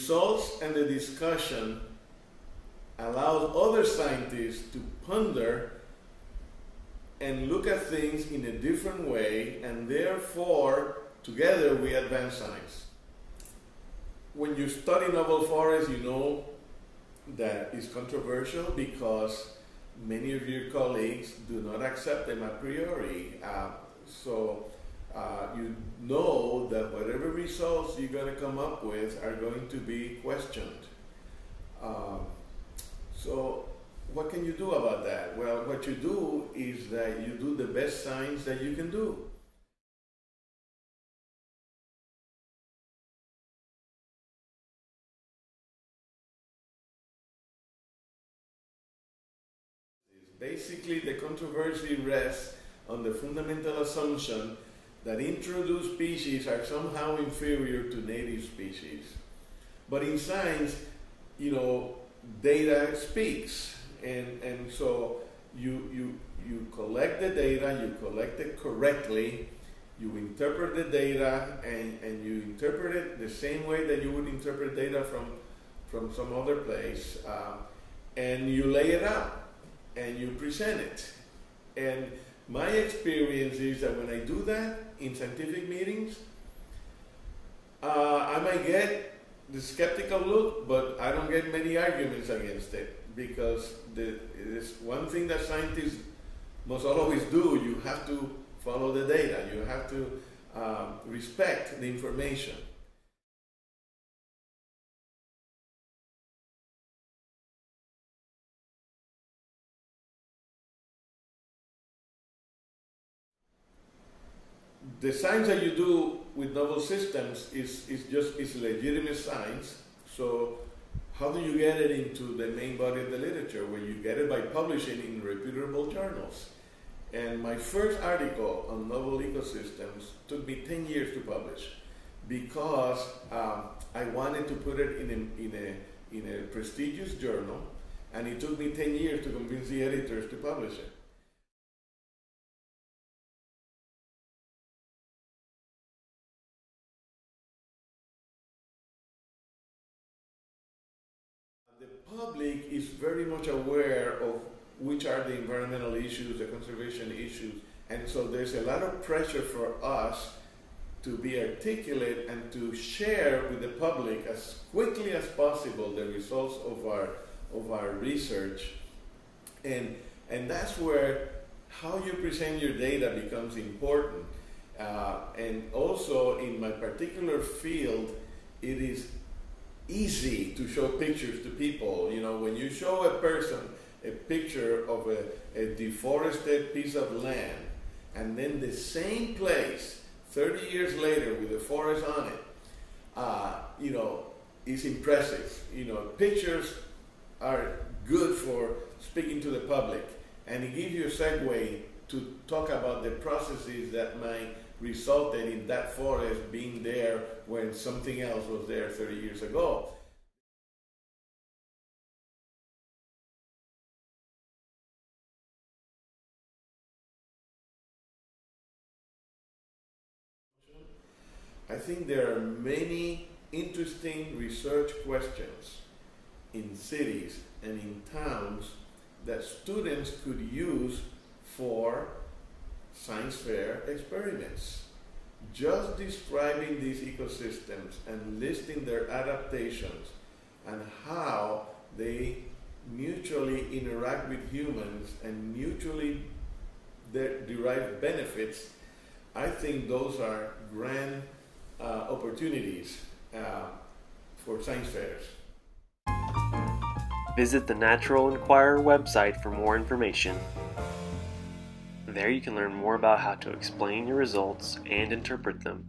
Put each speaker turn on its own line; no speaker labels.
results and the discussion allows other scientists to ponder and look at things in a different way, and therefore, together we advance science. When you study novel forests, you know that it's controversial because many of your colleagues do not accept them a priori. You know that whatever results you're going to come up with are going to be questioned. So what can you do about that? Well, what you do is that you do the best science that you can do. Basically, the controversy rests on the fundamental assumption that introduced species are somehow inferior to native species. But in science, you know, data speaks. And so you collect the data, you collect it correctly, you interpret the data, and you interpret it the same way that you would interpret data from some other place, and you lay it out and you present it. And my experience is that when I do that in scientific meetings, I might get the skeptical look, but I don't get many arguments against it, because it's one thing that scientists must always do. You have to follow the data. You have to respect the information. The science that you do with novel systems is legitimate science. So how do you get it into the main body of the literature? Well, you get it by publishing in reputable journals. And my first article on novel ecosystems took me 10 years to publish, because I wanted to put it in a prestigious journal, and it took me 10 years to convince the editors to publish it. The public is very much aware of which are the environmental issues, the conservation issues, and so there's a lot of pressure for us to be articulate and to share with the public as quickly as possible the results of our research. And that's where how you present your data becomes important. And also in my particular field, it is easy to show pictures to people. You know, when you show a person a picture of a deforested piece of land, and then the same place 30 years later with a forest on it, you know, is impressive. You know, pictures are good for speaking to the public, and it gives you a segue to talk about the processes that might resulted in that forest being there when something else was there 30 years ago. I think there are many interesting research questions in cities and in towns that students could use for science fair experiments. Just describing these ecosystems and listing their adaptations and how they mutually interact with humans and mutually derive benefits, I think those are grand opportunities for science fairs.
Visit the Natural Enquirer website for more information. There you can learn more about how to explain your results and interpret them.